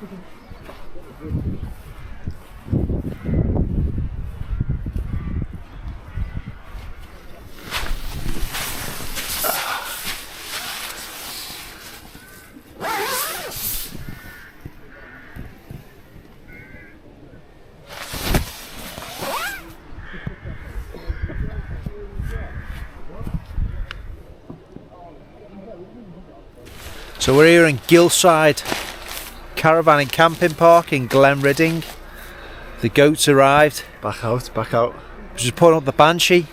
So we're here in Gillside Caravan and Camping Park in Glenridding. The goats arrived. Back out. Just putting up the Banshee.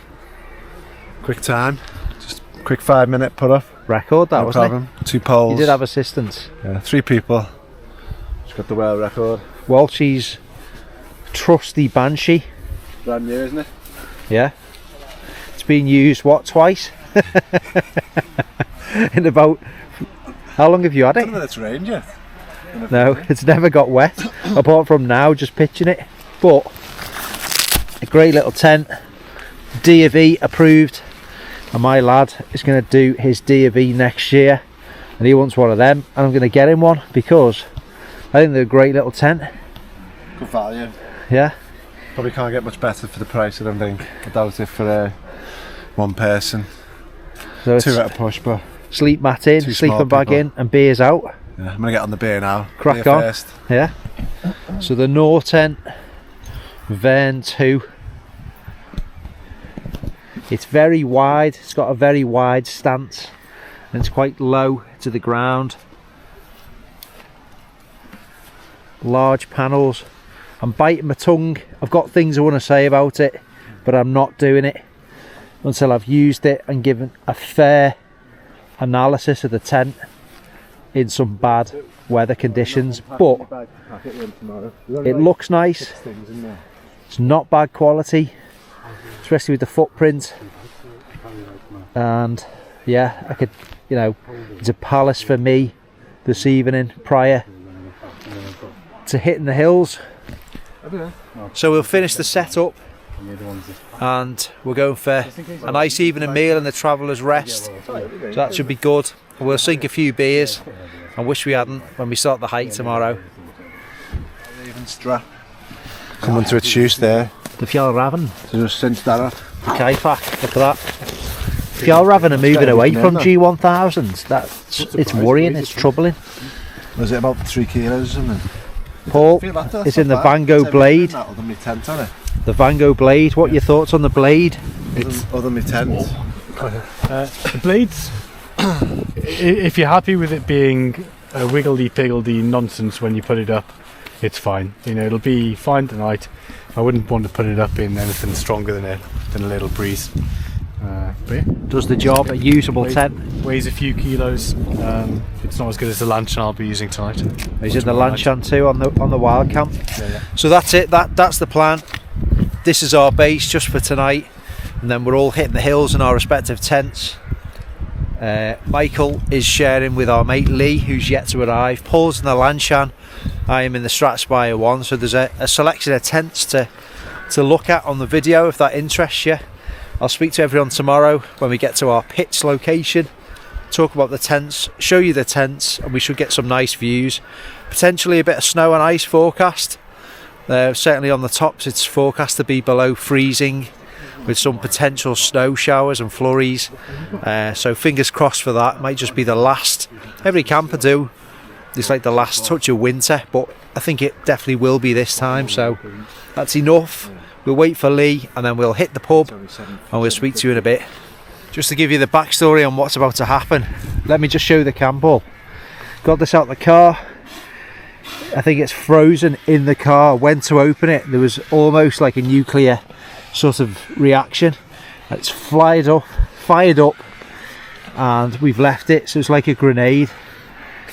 Quick time. Just quick 5-minute put up. Record that, No wasn't problem. 2 poles. it? You did have assistance. Yeah, 3 people. Just got the world record. Walshy's trusty Banshee. Brand new, isn't it? Yeah. It's been used, what, twice? In about... How long have you had I it? don't know if it's rained yet. No, it's never got wet, apart from now, just pitching it. But, a great little tent, D&V approved, and my lad is going to do his D&V next year, and he wants one of them, and I'm going to get him one, because I think they're a great little tent. Good value. Yeah. Probably can't get much better for the price, I don't think. I doubt it for one person. So it's 2 at a push, but... sleep mat in, sleeping bag in, and beers out. Yeah, I'm going to get on the beer now. Crack beer on. First. Yeah. So the Nortent Vern 2. It's very wide, it's got a very wide stance, and it's quite low to the ground. Large panels. I'm biting my tongue. I've got things I want to say about it, but I'm not doing it until I've used it and given a fair analysis of the tent in some bad weather conditions. But it looks nice. It's not bad quality, especially with the footprint. And yeah, I could, you know, it's a palace for me this evening prior to hitting the hills. So we'll finish the setup and we're going for a nice evening meal and the Traveller's Rest, so that should be good. We'll sink a few beers and wish we hadn't when we start the hike tomorrow. Even strap coming to its use there. The Fjallraven, So just cinch that up. okay, fuck, look at that. Fjallraven are moving away from G1000s. It's worrying, it's troubling. Was it about 3 kilos or something? Paul is in the Vango Blade. Other than my tent on it. The Vango Blade, what are your thoughts on the Blade? It's other than my tent. The blades, if you're happy with it being a wiggledy-piggledy nonsense when you put it up, it's fine. You know, it'll be fine tonight. I wouldn't want to put it up in anything stronger than a little breeze. But yeah. Does the job, a usable tent. Weighs a few kilos. It's not as good as the Lanchan I'll be using tonight. He's in the Lanchan too on the wild camp. Yeah. So that's it. That's the plan. This is our base just for tonight, and then we're all hitting the hills in our respective tents. Michael is sharing with our mate Lee, who's yet to arrive. Paul's in the Lanchan. I am in the Stratspire one. So there's a selection of tents to look at on the video if that interests you. I'll speak to everyone tomorrow when we get to our pitch location, talk about the tents, show you the tents, and we should get some nice views. Potentially a bit of snow and ice forecast. Certainly on the tops it's forecast to be below freezing with some potential snow showers and flurries. So fingers crossed for that. Might just be the last. Every camper do. It's like the last touch of winter, but I think it definitely will be this time. So that's enough. We'll wait for Lee and then we'll hit the pub and we'll speak to you in a bit. Just to give you the backstory on what's about to happen, let me just show you the camp all. Got this out the car. I think it's frozen in the car. Went to open it, there was almost like a nuclear sort of reaction. It's fired up and we've left it, so it's like a grenade.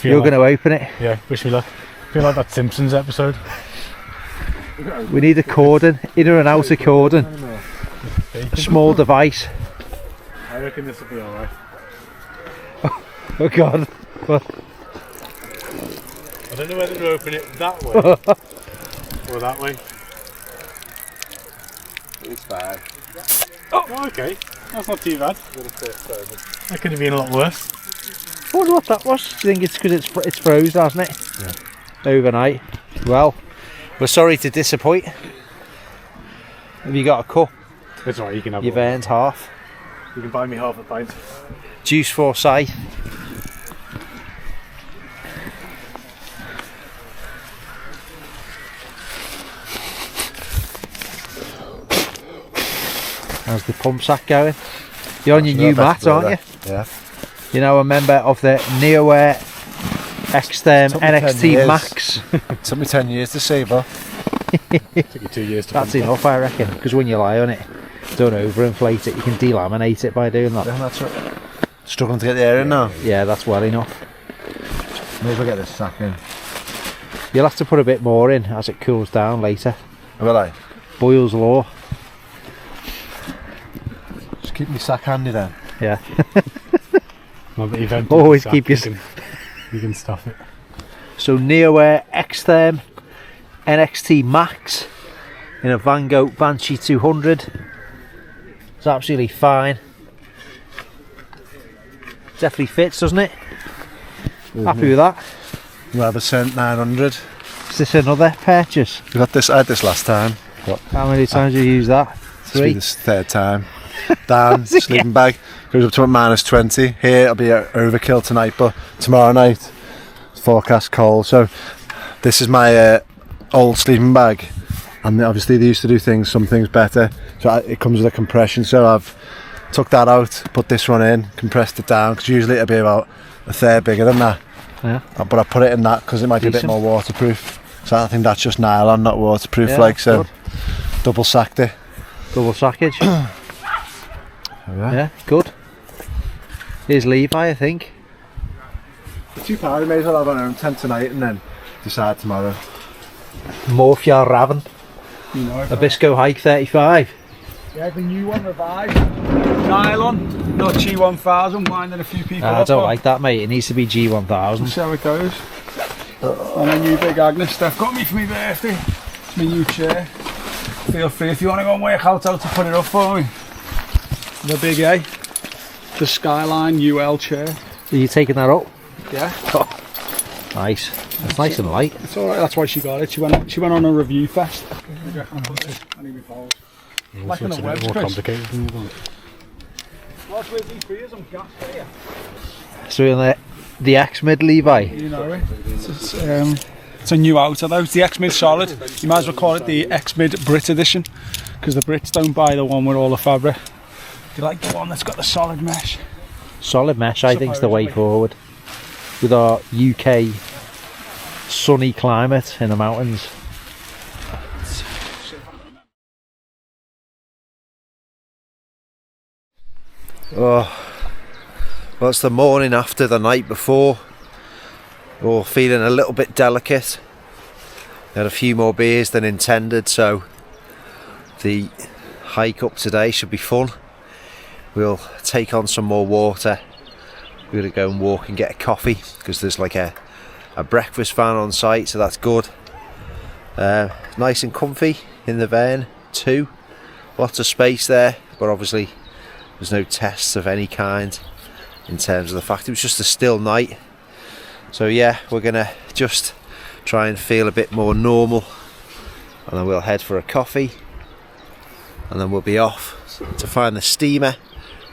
You're going to open it. Yeah, wish me luck. Feel like that Simpsons episode. We need a cordon, inner and outer cordon. A small device. I reckon this will be alright. Oh god. I don't know whether to open it that way or that way. It's fine. Oh, okay. That's not too bad. That could have been a lot worse. I wonder what that was. Do you think it's because it's frozen, hasn't it? Yeah. overnight. Well, we're sorry to disappoint. Have you got a cup? It's alright, you can have You've earned half. You can buy me half a pint. Juice for sight. How's the pump sack going? You're on your new mat, aren't you? Yeah. You're now a member of the Neoware Xtherm Took me 10 NXT years. Max. Took me 10 years to save up. Took you 2 years to That's pump enough, I reckon, because when you lie on it, don't overinflate it, you can delaminate it by doing that. Yeah, that's right. Struggling to get the air in now. Yeah, that's well enough. Maybe I'll get this sack in. You'll have to put a bit more in as it cools down later. Will I? Boyle's Law. Just keep me sack handy then. Yeah. Well, but you've emptied Always the sack, keep your... You can stuff it. So Neoware Xtherm NXT Max in a Van Gogh Banshee 200. It's absolutely fine. Definitely fits, doesn't it? Happy with that. Rather sent 900. Is this another purchase? We got this. I had this last time. How many times have you used that? This will be 3? this third time. Down, sleeping bag. Goes up to -20. Here it'll be overkill tonight, but tomorrow night forecast cold. So this is my old sleeping bag, and obviously they used to do things, some things better. So it comes with a compression. So I've took that out, put this one in, compressed it down, because usually it'll be about a third bigger than that. Yeah. But I put it in that because it might be a bit Decent. more waterproof. So I think that's just nylon, not waterproof. Yeah, like so, good. double sacked it. Double sackage. Yeah. Yeah, good. Here's Levi, I think. £2. We may as well have our own tent tonight and then decide tomorrow. Morphia Raven. You know, Abisco Hike 35. yeah, the new one revived. Nylon, not G1000, winding a few people I up. don't but like that, mate. It needs to be We'll G1000. see how it goes. And a new big Agnes stuff got me for my birthday. It's my new chair. Feel free if you want to go and work out how to put it up for me. The big A. The Skyline UL chair. Are you taking that up? Yeah. Nice. It's nice and light. It's alright, that's why she got it. She went on a review fest. Like in a web more space. complicated than you want. What's with these beers? I'm gassed here. So we're in the X-Mid Levi. You know it. It's a new outer though. It's the X-Mid Solid. You might as well call it the X-Mid Brit edition, because the Brits don't buy the one with all the fabric. They like the one that's got the solid mesh. Solid mesh, I think, is the way Supposedly. forward. With our UK sunny climate in the mountains. Oh, well, it's the morning after the night before. We're all feeling a little bit delicate. Had a few more beers than intended, so the hike up today should be fun. We'll take on some more water. We're going to go and walk and get a coffee, because there's like a breakfast van on site, so that's good. Nice and comfy in the van too. Lots of space there, but obviously there's no tests of any kind in terms of the fact it was just a still night. So yeah, we're going to just try and feel a bit more normal, and then we'll head for a coffee, and then we'll be off to find the steamer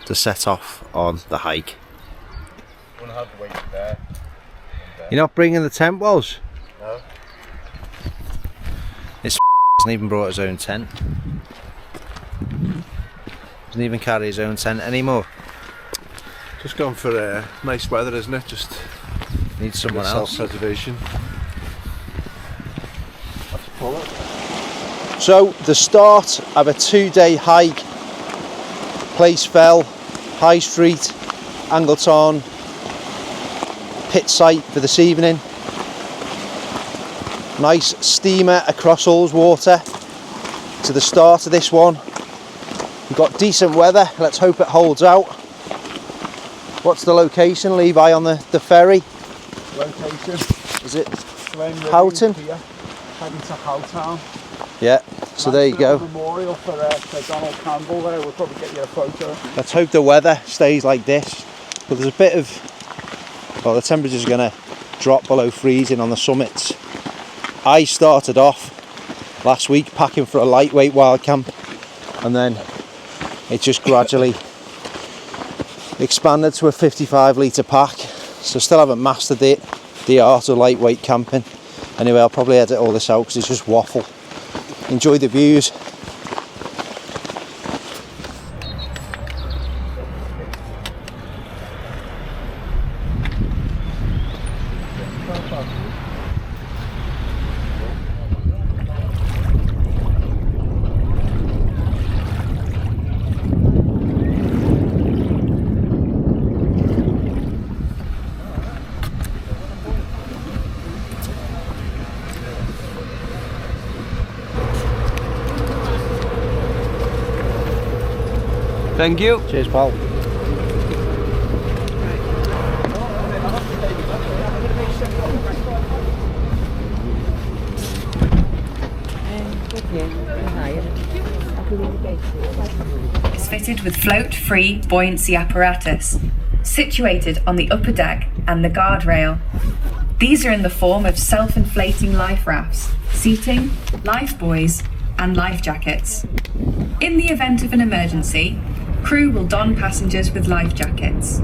to set off on the hike. You're not bringing the tent, Walsh? No. This hasn't even brought his own tent. Doesn't even carry his own tent anymore. Just going for nice weather, isn't it? Just Needs someone else. self-preservation. So the start of a 2-day hike. Place Fell, High Street, Angleton, pit site for this evening. Nice steamer across Ullswater to the start of this one. We've got decent weather, let's hope it holds out. What's the location, Levi, on the ferry? Location. Is it Glenridding Houghton? here, heading to Howtown. Yeah, so there you Nice little go. Memorial for Donald Campbell there. We'll probably get you a photo. Let's hope the weather stays like this. But there's a bit of, well, the temperature's going to drop below freezing on the summits I started off last week packing for a lightweight wild camp, and then it just gradually expanded to a 55 litre pack, so still haven't mastered the art of lightweight camping. Anyway, I'll probably edit all this out because it's just waffle. Enjoy the views. Thank you. Cheers, pal. Is fitted with float-free buoyancy apparatus, situated on the upper deck and the guardrail. These are in the form of self-inflating life rafts, seating, life buoys, and life jackets. In the event of an emergency, crew will don passengers with life jackets.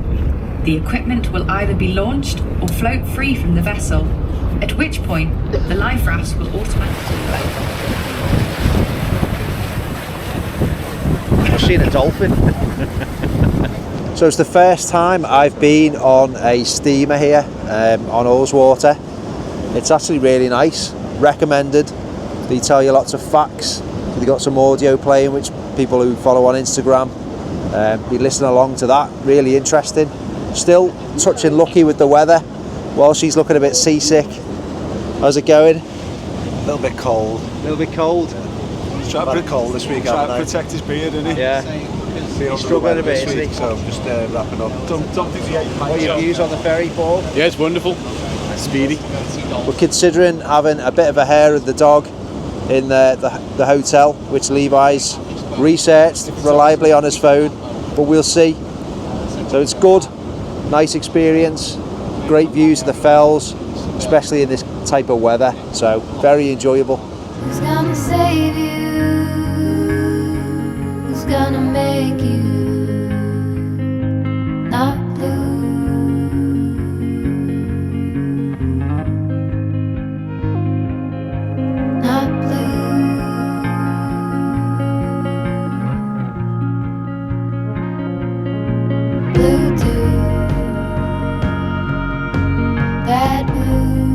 The equipment will either be launched or float free from the vessel, at which point the life rafts will automatically float. I've seen a dolphin. So it's the first time I've been on a steamer here on Ullswater. It's actually really nice, recommended. They tell you lots of facts. They've got some audio playing which people who follow on Instagram be listening along to that. Really interesting. Still touching lucky with the weather while she's looking a bit seasick. How's it going? A little bit cold. A little bit cold. It's a bit cold this week, Trying haven't to I? protect his beard, isn't he? Yeah. Feels struggling a bit, this isn't week, he? so I'm just wrapping up. Don't think he ate What are your views on the ferry, Paul? Yeah, it's wonderful. Speedy. We're considering having a bit of a hair of the dog in the hotel, which Levi's researched reliably on his phone, but we'll see. So it's good, nice experience, great views of the fells, especially in this type of weather, so very enjoyable. Who's gonna save you? Who's gonna make you not blue? Not blue. Blue too. Bad blue.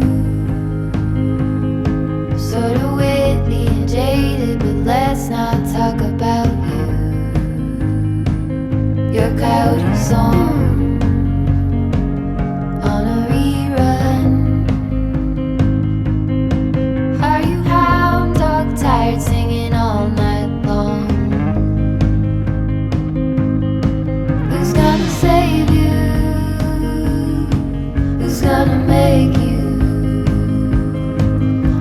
Sort of witty and jaded, but let's not talk about you. Your coyote song on a rerun. Are you hound dog tired singing all night long? Who's gonna save you? Who's gonna make you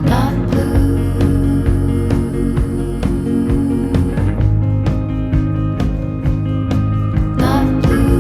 not blue? Not blue.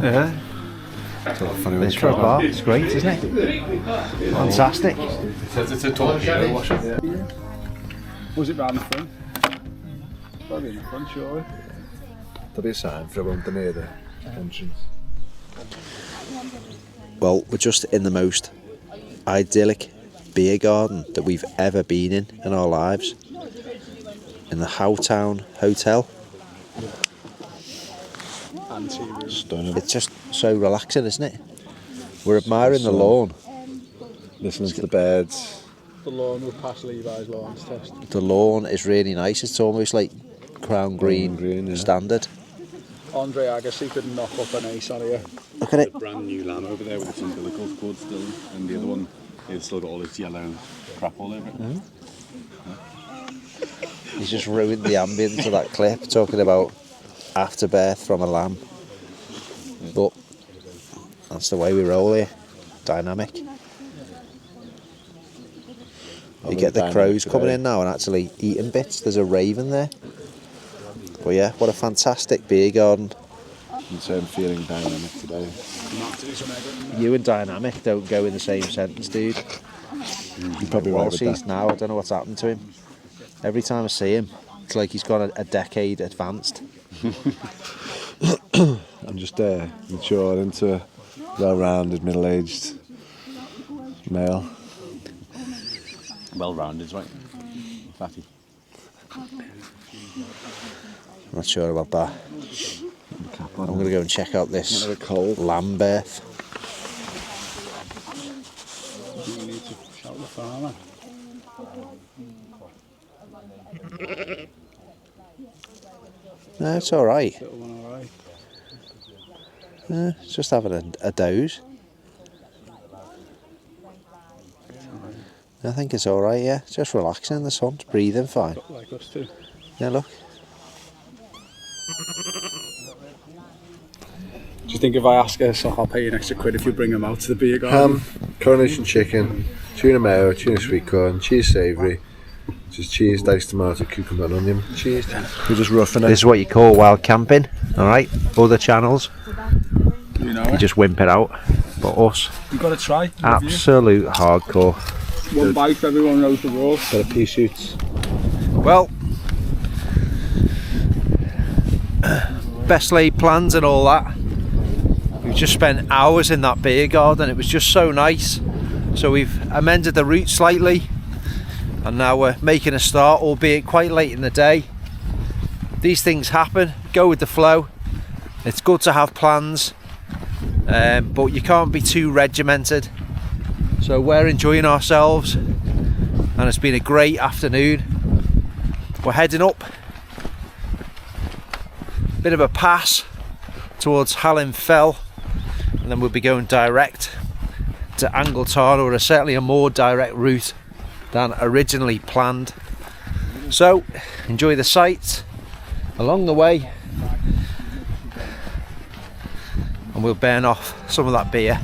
Yeah. Funny This for a bar, it's great, isn't it? Fantastic. It's a talk show, watch it. Was it round the front? Probably in the front, surely. There'll be a sign for everyone near the entrance. Well, we're just in the most idyllic beer garden that we've ever been in our lives. In the Howtown Hotel. Stunning. It's just so relaxing, isn't it? We're admiring the lawn. listening to the birds. The lawn would pass Levi's lawns test. The lawn is really nice. It's almost like crown green, green, yeah. standard. Andre Agassi could knock up an ace on here. Look at it. A brand new lamb over there with its umbilical cord still, and the other one is still got all its yellow crap all over it. He's just ruined the ambience of that clip, talking about afterbirth from a lamb. But that's the way we roll here. Dynamic. You get the crows coming in now and actually eating bits. There's a raven there. But yeah, what a fantastic beer garden. And so I'm feeling dynamic today. You and dynamic don't go in the same sentence, dude. You're probably right with He's that. now, I don't know what's happened to him. Every time I see him, it's like he's gone a decade advanced. I'm just matured into a well-rounded, middle-aged male. Well-rounded, right? Fatty. I'm not sure about that. I'm going to go and check out this lamb birth. You need to shout the farmer. No, it's alright. Little one alright. It's just having a doze. I think it's alright, yeah. Just relaxing in the sun, it's breathing fine. Like us too. Yeah, look. Do you think if I ask her, so I'll pay you an extra £1 if you bring them out to the beer garden? Coronation chicken, tuna mayo, tuna sweet corn, cheese savoury, just cheese, diced tomato, cucumber and onion. Cheese. We're just roughing it. This is what you call wild camping, alright? Other channels, You know you it. just wimp it out. But us, You've got to try. absolute hardcore. One bite, everyone knows the rules. Got a pea shoots. Well, best laid plans and all that. We've just spent hours in that beer garden. It was just so nice. So we've amended the route slightly, and now we're making a start, albeit quite late in the day. These things happen. Go with the flow. It's good to have plans, but you can't be too regimented. So we're enjoying ourselves, and it's been a great afternoon. We're heading up, bit of a pass towards Hallam Fell, and then we'll be going direct to Angleton, or certainly a more direct route than originally planned. So enjoy the sights along the way, and we'll burn off some of that beer.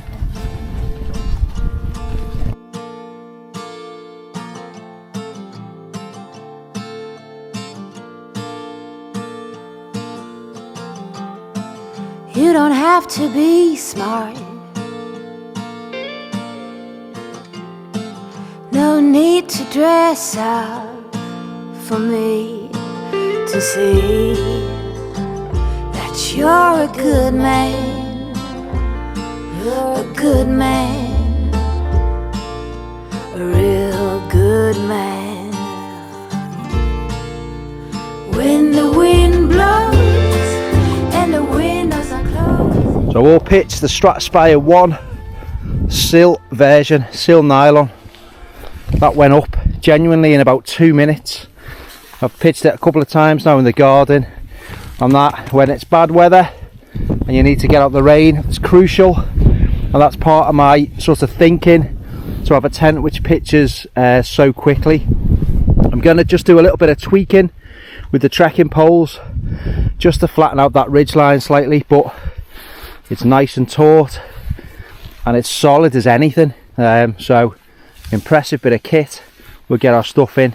You don't have to be smart. No need to dress up for me to see that you're a good man. You're a good man, a real good man. When the wind blows and the windows are closed. So all pitched the Stratspire 1 sill version, sill nylon. That went up genuinely in about 2 minutes. I've pitched it a couple of times now in the garden, and that when it's bad weather and you need to get out the rain, it's crucial, and that's part of my sort of thinking, to have a tent which pitches so quickly. I'm going to just do a little bit of tweaking with the trekking poles just to flatten out that ridge line slightly, but it's nice and taut and it's solid as anything. So impressive bit of kit. We'll get our stuff in.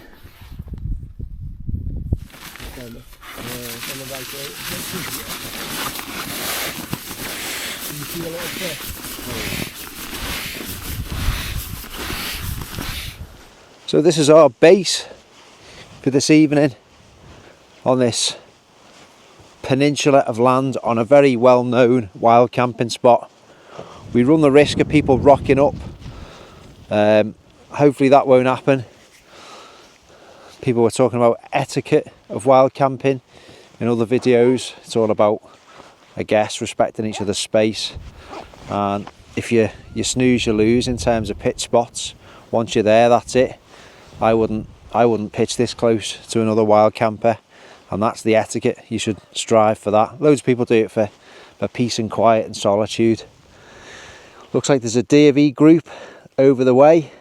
So this is our base for this evening on this peninsula of land on a very well known wild camping spot. We run the risk of people rocking up. Hopefully that won't happen. People were talking about etiquette of wild camping in other videos. It's all about, I guess, respecting each other's space, and if you snooze you lose in terms of pit spots. once you're there, that's it. I wouldn't pitch this close to another wild camper, and that's the etiquette. You should strive for that. Loads of people do it for peace and quiet and solitude. Looks like there's a D&V group over the way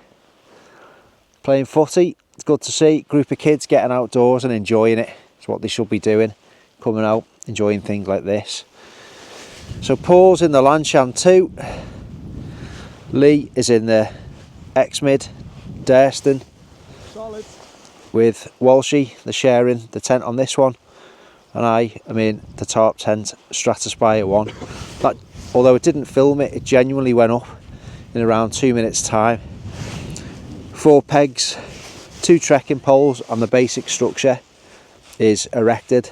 playing footy. It's good to see. Group of kids getting outdoors and enjoying it. It's what they should be doing, coming out, enjoying things like this. So Paul's in the Lancashire too. Lee is in the X-Mid Durston Solid. with Walshy. They're sharing the tent on this one, and I am in the top tent Stratospire 1. That, although it didn't film it, it genuinely went up in around 2 minutes time. 4 pegs, 2 trekking poles, and the basic structure is erected,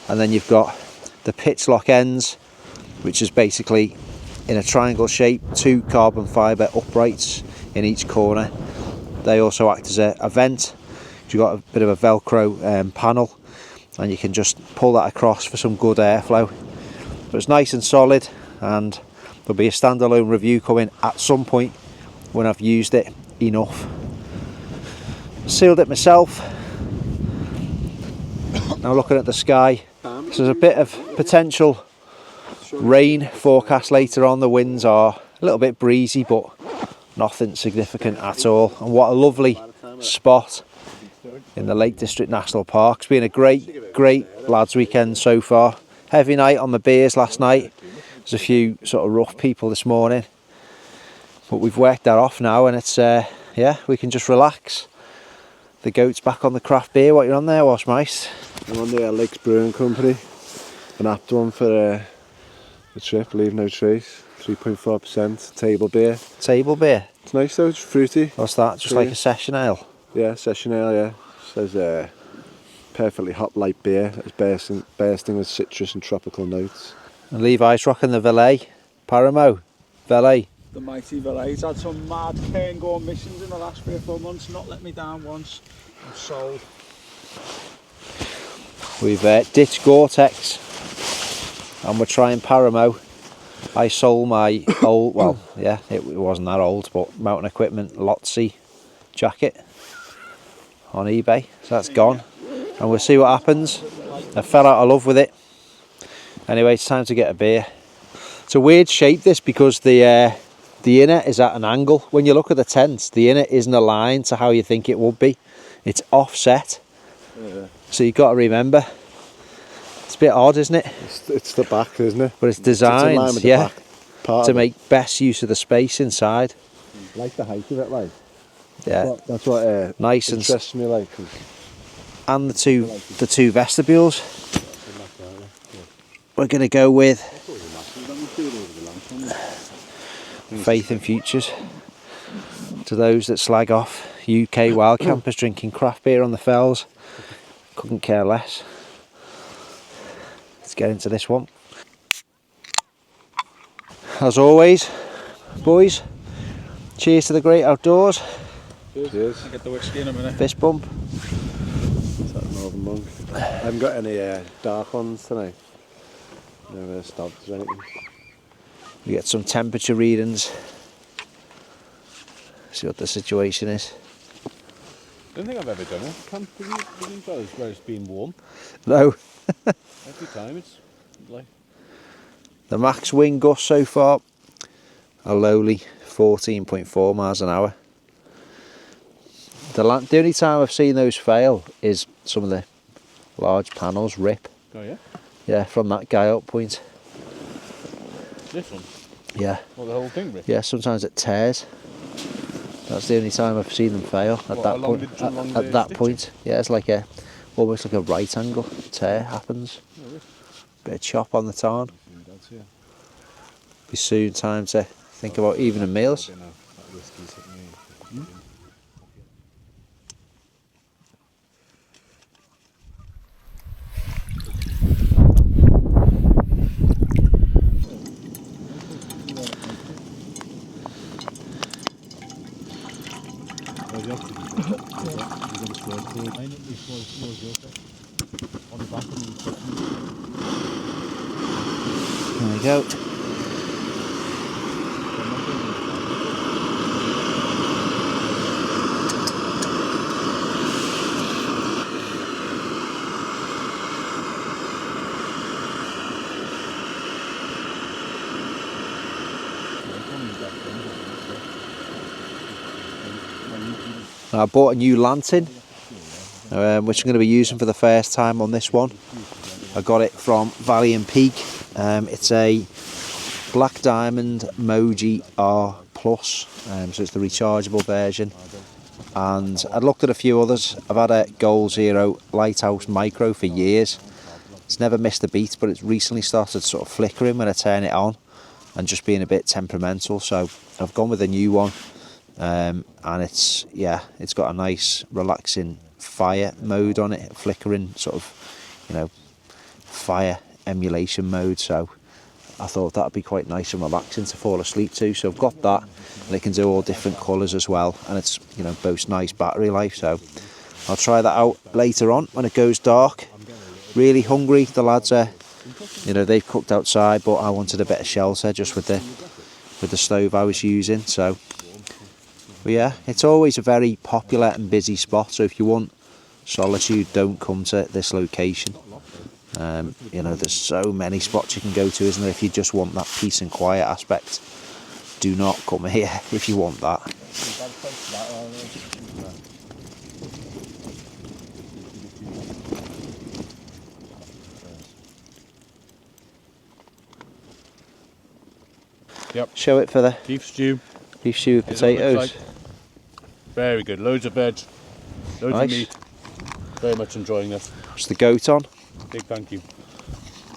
and then you've got the pitch lock ends, which is basically in a triangle shape, 2 carbon fibre uprights in each corner. They also act as a vent. You've got a bit of a velcro panel, and you can just pull that across for some good airflow. But it's nice and solid, and there'll be a standalone review coming at some point when I've used it enough. Sealed it myself. Now looking at the sky, so there's a bit of potential rain forecast later on. The winds are a little bit breezy, but nothing significant at all. And what a lovely spot in the Lake District National Park. It's been a great lads weekend so far. Heavy night on the beers last night. There's a few sort of rough people this morning, but we've worked that off now, and it's yeah, we can just relax. The goat's back on the craft beer. What you're on there, Wash Mice? I'm on the Lakes Brewing Company. An apt one for the trip, Leave No Trace. 3.4% table beer. Table beer? It's nice though, it's fruity. What's that? Just like a session ale? Yeah, session ale, yeah. Says perfectly hop light beer. It's bursting with citrus and tropical notes. And Levi's rocking the Valet. Paramo. Valet. The mighty Valet. He's had some mad Cairngorm missions in the last 3 or 4 months. Not let me down once. I'm sold. We've ditched Gore-Tex and we're trying Paramo. I sold my old, well, yeah, it wasn't that old, but Mountain Equipment Lotsy jacket on eBay. So that's gone, and we'll see what happens. I fell out of love with it. Anyway, it's time to get a beer. It's a weird shape, this, because the inner is at an angle. When you look at the tent, the inner isn't aligned to how you think it would be. It's offset. Yeah. So you've got to remember. It's a bit odd, isn't it? It's the back, isn't it? But it's designed, yeah, to make best use of the space inside. I like the height of it, like. Yeah. That's what nice interests me, like. And the two vestibules. We're going to go with Faith in Futures. To those that slag off UK wild campers drinking craft beer on the fells, couldn't care less. Let's get into this one. As always, boys, cheers to the great outdoors. Cheers. I'll get the whiskey in a minute. Fist bump. Is that Northern Monk? I haven't got any dark ones tonight. No stobs or anything. We get some temperature readings. See what the situation is. I don't think I've ever done a camp with you guys where it's been warm. No. Every time it's like... The max wind gust so far, a lowly 14.4 miles an hour. The only time I've seen those fail is some of the large panels rip. Oh yeah? Yeah, from that guy up point. This one? Yeah. Well, the whole thing rip? Yeah, sometimes it tears. That's the only time I've seen them fail at that point. At that point, yeah, it's like almost like a right angle tear happens. Oh, really? Bit of chop on the tarn. Be soon time to think about evening meals. There we go. I bought a new lantern, which I'm going to be using for the first time on this one. I got it from Valley and Peak. It's a Black Diamond Moji R Plus, so it's the rechargeable version. And I'd looked at a few others. I've had a Goal Zero Lighthouse Micro for years. It's never missed a beat, but it's recently started sort of flickering when I turn it on and just being a bit temperamental. So I've gone with a new one, and it's got a nice relaxing fire mode on it, flickering sort of, you know, fire emulation mode. So I thought that'd be quite nice and relaxing to fall asleep to. So I've got that, and it can do all different colours as well, and it's, you know, boasts nice battery life. So I'll try that out later on when it goes dark. Really hungry. The lads are, you know, they've cooked outside, but I wanted a bit of shelter just with the stove I was using. So but yeah, it's always a very popular and busy spot, so if you want solitude, don't come to this location. You know, there's so many spots you can go to, isn't there? If you just want that peace and quiet aspect, do not come here if you want that. Yep. Show it for the Beef stew. beef stew with potatoes. Very good. Loads of veg. Loads Nice. of meat. Very much enjoying this. What's the goat on? Big thank you.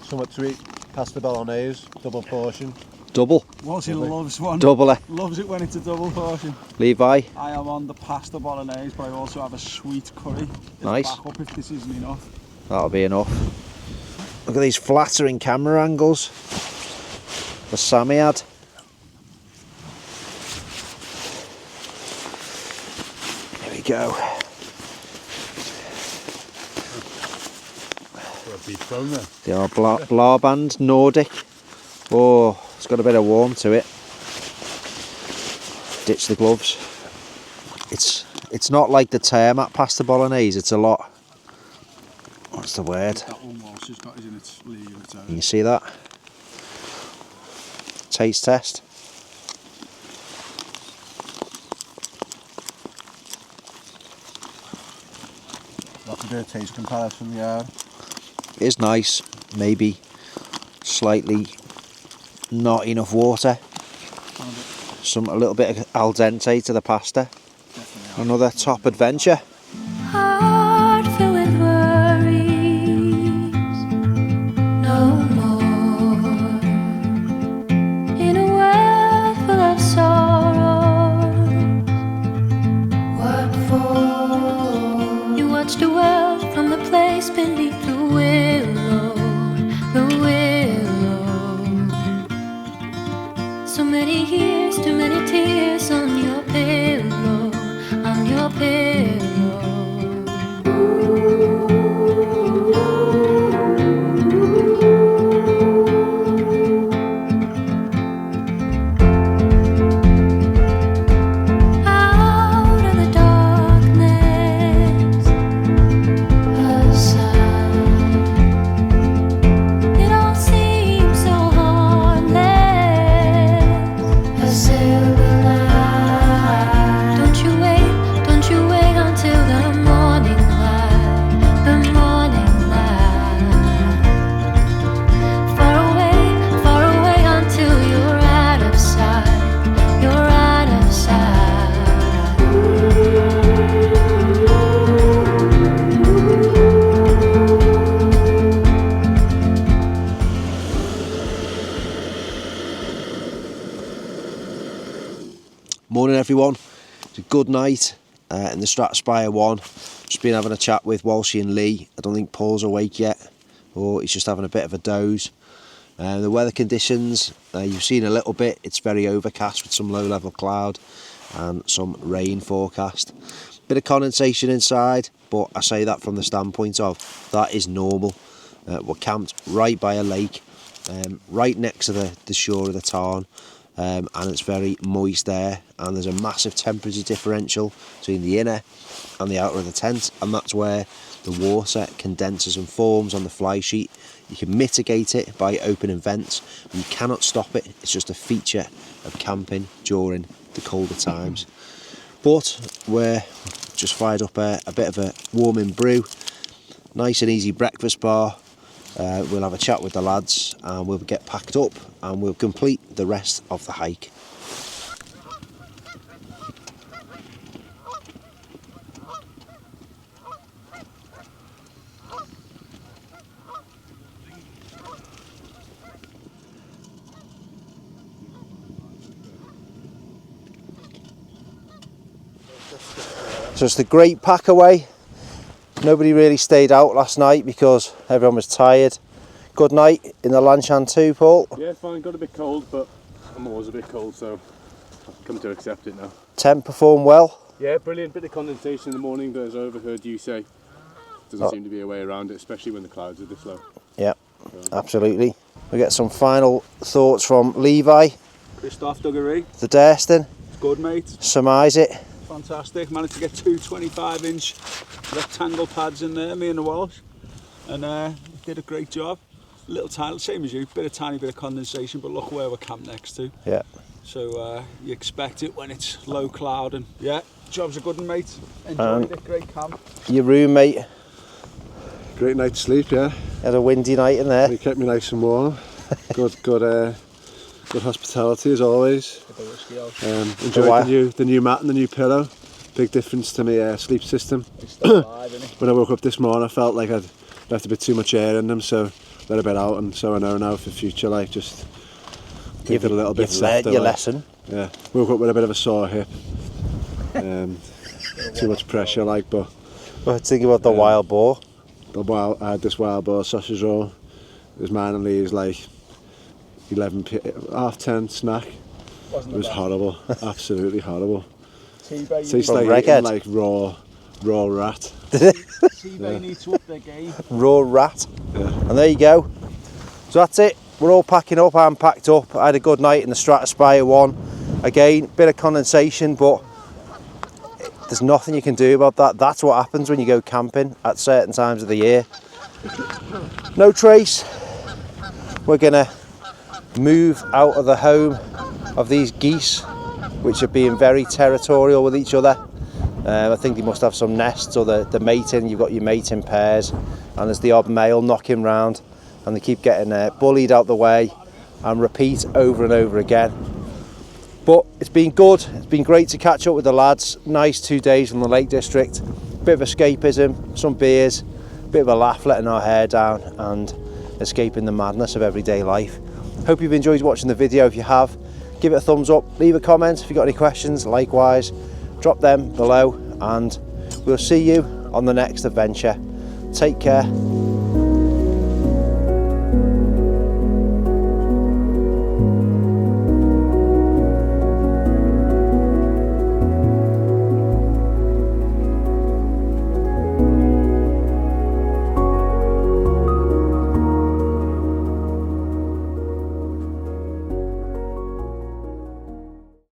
Somewhat to eat. Pasta bolognese, double portion. Double. Walshy loves one. Double it. Loves it when it's a double portion. Levi. I am on the pasta bolognese, but I also have a sweet curry. Nice. Back up if this isn't enough. That'll be enough. Look at these flattering camera angles the Sammy had. Here we go. Beef bone there. They are Blarband Nordic. Oh, it's got a bit of warmth to it. Ditch the gloves. It's not like the tarmac pasta bolognese. It's a lot. What's the word? That one Walshy's got is in its league of its own. Can you see that? Taste test. Like a bit of taste comparison, yeah. It is nice. Maybe slightly not enough water. A little bit of al dente to the pasta. Another top adventure. Heart filled with worries, no more. In a world full of sorrows, what for? You watch the world from the place beneath the willow, the willow. So many years, too many tears on your pillow, on your pillow. Out of the darkness, a sound. It all seems so harmless. A silver light. Don't you wait until the morning light, the morning light. Far away until you're out of sight, you're out of sight. Morning everyone. It's a good night in the Stratspire 1. Just been having a chat with Walshy and Lee. I don't think Paul's awake yet, or he's just having a bit of a doze. The weather conditions, you've seen a little bit. It's very overcast with some low level cloud and some rain forecast. Bit of condensation inside, but I say that from the standpoint of that is normal. We're camped right by a lake, right next to the shore of the tarn. And it's very moist there, and there's a massive temperature differential between the inner and the outer of the tent, and that's where the water condenses and forms on the fly sheet. You can mitigate it by opening vents, but you cannot stop it. It's just a feature of camping during the colder times. But we're just fired up a bit of a warming brew, nice and easy breakfast bar. We'll have a chat with the lads and we'll get packed up and we'll complete the rest of the hike. So it's the great pack away. Nobody really stayed out last night because everyone was tired. Good night in the Lanchan too, Paul. Yeah, fine. Got a bit cold, but I'm always a bit cold, so I've come to accept it now. Tent performed well. Yeah, brilliant. Bit of condensation in the morning, but as I overheard you say, doesn't seem to be a way around it, especially when the clouds are this low. Yeah, absolutely. We get some final thoughts from Levi. Christoph Duggery. The Durston. It's good, mate. Surmise it. Fantastic. Managed to get two 25-inch rectangle pads in there, me and the Walsh, and did a great job. Little tiny, same as you, tiny bit of condensation, but look where we're camped next to. Yeah. So you expect it when it's low cloud, and yeah, job's a good one, mate. Enjoyed it, great camp. Your roommate Great night's sleep, yeah. had a windy night in there. He kept me nice and warm. Good hospitality as always. Enjoyed the new mat and the new pillow. Big difference to my sleep system. When I woke up this morning, I felt like I'd left a bit too much air in them, so let a bit out, and so I know now for the future, like just make it a little bit softer. You've learned your like. lesson. Yeah, woke up with a bit of a sore hip. Too much pressure, like, but. Well, think about the wild boar. I had this wild boar sausage roll. It was mine and Lee's like 10 snack. It was horrible, absolutely horrible. Tastes like raw rat. T-Bay need to up their game. Raw rat. Yeah. And there you go. So that's it. We're all packing up. I'm packed up. I had a good night in the Stratospire one. Again, bit of condensation, but there's nothing you can do about that. That's what happens when you go camping at certain times of the year. No trace. We're gonna move out of the home of these geese, which are being very territorial with each other. I think they must have some nests, or the mating. You've got your mating pairs, and there's the odd male knocking round, and they keep getting bullied out the way and repeat over and over again. But it's been good. It's been great to catch up with the lads. Nice 2 days from the Lake District. Bit of escapism, some beers, bit of a laugh, letting our hair down and escaping the madness of everyday life. Hope you've enjoyed watching the video. If you have, give it a thumbs up, leave a comment if you've got any questions. Likewise, drop them below, and we'll see you on the next adventure. Take care.